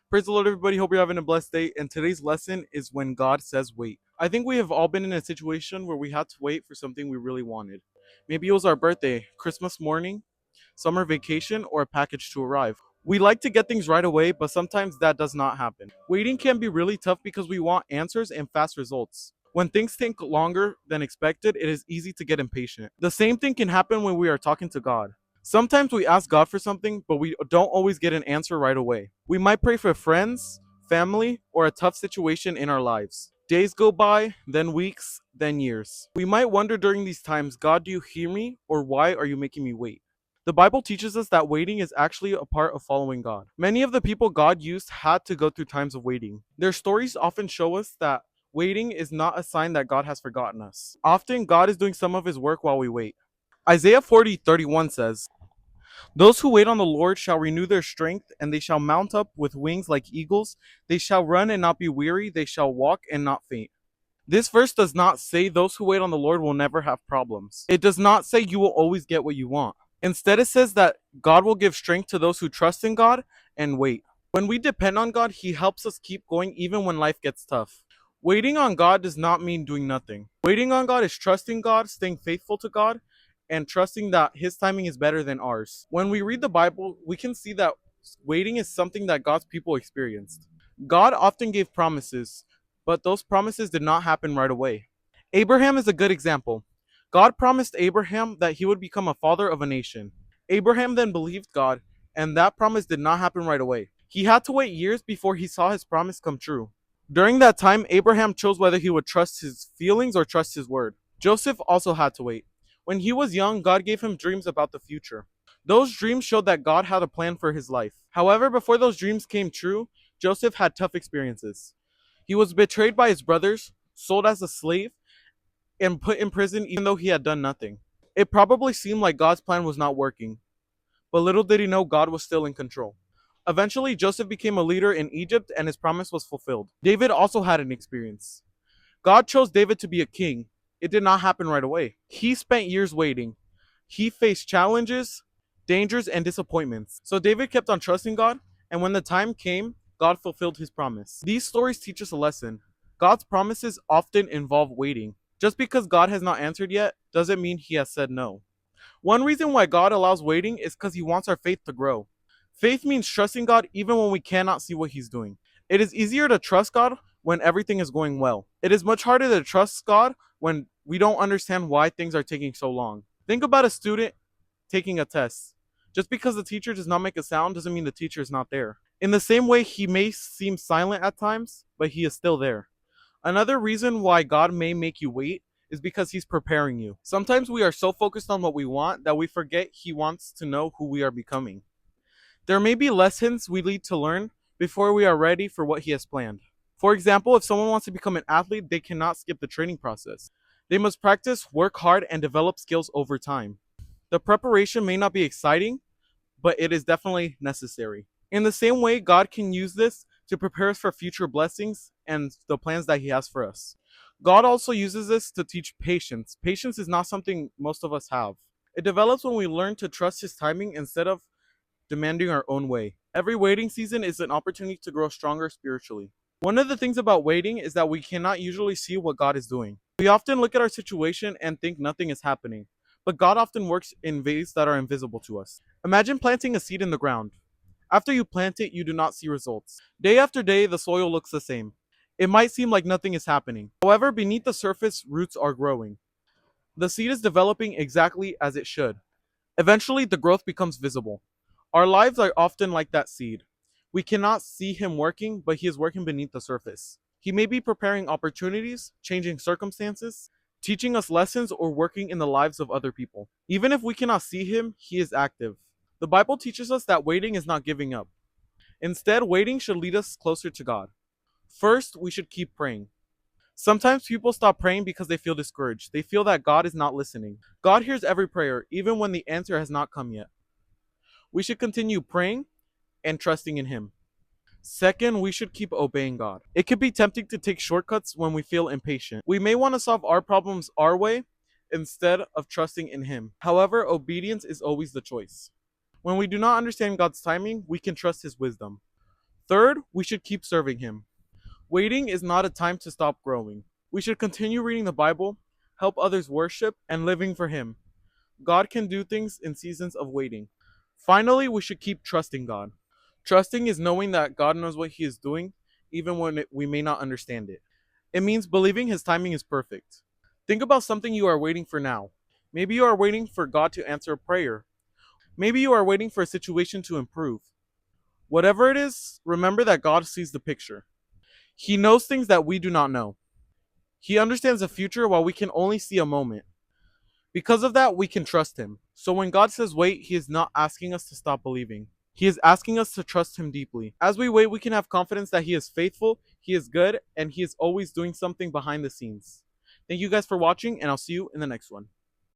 Praise the Lord, everybody. Hope you're having a blessed day. And today's lesson is when God says wait. I think we have all been in a situation where we had to wait for something we really wanted. Maybe it was our birthday, Christmas morning, summer vacation, or a package to arrive. We like to get things right away, but sometimes that does not happen. Waiting can be really tough because we want answers and fast results. When things take longer than expected, it is easy to get impatient. The same thing can happen when we are talking to God. Sometimes we ask God for something, but we don't always get an answer right away. We might pray for friends, family, or a tough situation in our lives. Days go by, then weeks, then years. We might wonder during these times, God, do you hear me? Or why are you making me wait? The Bible teaches us that waiting is actually a part of following God. Many of the people God used had to go through times of waiting. Their stories often show us that waiting is not a sign that God has forgotten us. Often, God is doing some of his work while we wait. Isaiah 40:31 says, those who wait on the Lord shall renew their strength, and they shall mount up with wings like eagles. They shall run and not be weary. They shall walk and not faint. This verse does not say those who wait on the Lord will never have problems. It does not say you will always get what you want. Instead, it says that God will give strength to those who trust in God and wait. When we depend on God, He helps us keep going even when life gets tough. Waiting on God does not mean doing nothing. Waiting on God is trusting God, staying faithful to God, and trusting that His timing is better than ours. When we read the Bible, we can see that waiting is something that God's people experienced. God often gave promises, but those promises did not happen right away. Abraham is a good example. God promised Abraham that he would become a father of a nation. Abraham then believed God, and that promise did not happen right away. He had to wait years before he saw his promise come true. During that time, Abraham chose whether he would trust his feelings or trust his word. Joseph also had to wait. When he was young, God gave him dreams about the future. Those dreams showed that God had a plan for his life. However, before those dreams came true, Joseph had tough experiences. He was betrayed by his brothers, sold as a slave, and put in prison even though he had done nothing. It probably seemed like God's plan was not working, but little did he know God was still in control. Eventually, Joseph became a leader in Egypt and his promise was fulfilled. David also had an experience. God chose David to be a king. It did not happen right away. He spent years waiting. He faced challenges, dangers, and disappointments. So David kept on trusting God, and when the time came, God fulfilled his promise. These stories teach us a lesson. God's promises often involve waiting. Just because God has not answered yet doesn't mean he has said no. One reason why God allows waiting is because he wants our faith to grow. Faith means trusting God even when we cannot see what he's doing. It is easier to trust God when everything is going well. It is much harder to trust God when we don't understand why things are taking so long. Think about a student taking a test. Just because the teacher does not make a sound doesn't mean the teacher is not there. In the same way, he may seem silent at times, but he is still there. Another reason why God may make you wait is because he's preparing you. Sometimes we are so focused on what we want that we forget he wants to know who we are becoming. There may be lessons we need to learn before we are ready for what he has planned. For example, if someone wants to become an athlete, they cannot skip the training process. They must practice, work hard, and develop skills over time. The preparation may not be exciting, but it is definitely necessary. In the same way, God can use this to prepare us for future blessings and the plans that he has for us. God also uses this to teach patience. Patience is not something most of us have. It develops when we learn to trust his timing instead of demanding our own way. Every waiting season is an opportunity to grow stronger spiritually. One of the things about waiting is that we cannot usually see what God is doing. We often look at our situation and think nothing is happening, but God often works in ways that are invisible to us. Imagine planting a seed in the ground. After you plant it, you do not see results. Day after day, the soil looks the same. It might seem like nothing is happening. However, beneath the surface, roots are growing. The seed is developing exactly as it should. Eventually, the growth becomes visible. Our lives are often like that seed. We cannot see him working, but he is working beneath the surface. He may be preparing opportunities, changing circumstances, teaching us lessons, or working in the lives of other people. Even if we cannot see him, he is active. The Bible teaches us that waiting is not giving up. Instead, waiting should lead us closer to God. First, we should keep praying. Sometimes people stop praying because they feel discouraged. They feel that God is not listening. God hears every prayer, even when the answer has not come yet. We should continue praying and trusting in him. Second, we should keep obeying God. It can be tempting to take shortcuts when we feel impatient. We may want to solve our problems our way instead of trusting in him. However, obedience is always the choice. When we do not understand God's timing, we can trust his wisdom. Third, we should keep serving Him. Waiting is not a time to stop growing. We should continue reading the Bible, help others worship, and living for Him. God can do things in seasons of waiting. Finally, we should keep trusting God. Trusting is knowing that God knows what He is doing, even when we may not understand it. It means believing His timing is perfect. Think about something you are waiting for now. Maybe you are waiting for God to answer a prayer. Maybe you are waiting for a situation to improve. Whatever it is, remember that God sees the picture. He knows things that we do not know. He understands the future while we can only see a moment. Because of that, we can trust Him. So when God says wait, He is not asking us to stop believing. He is asking us to trust Him deeply. As we wait, we can have confidence that He is faithful, He is good, and He is always doing something behind the scenes. Thank you guys for watching, and I'll see you in the next one.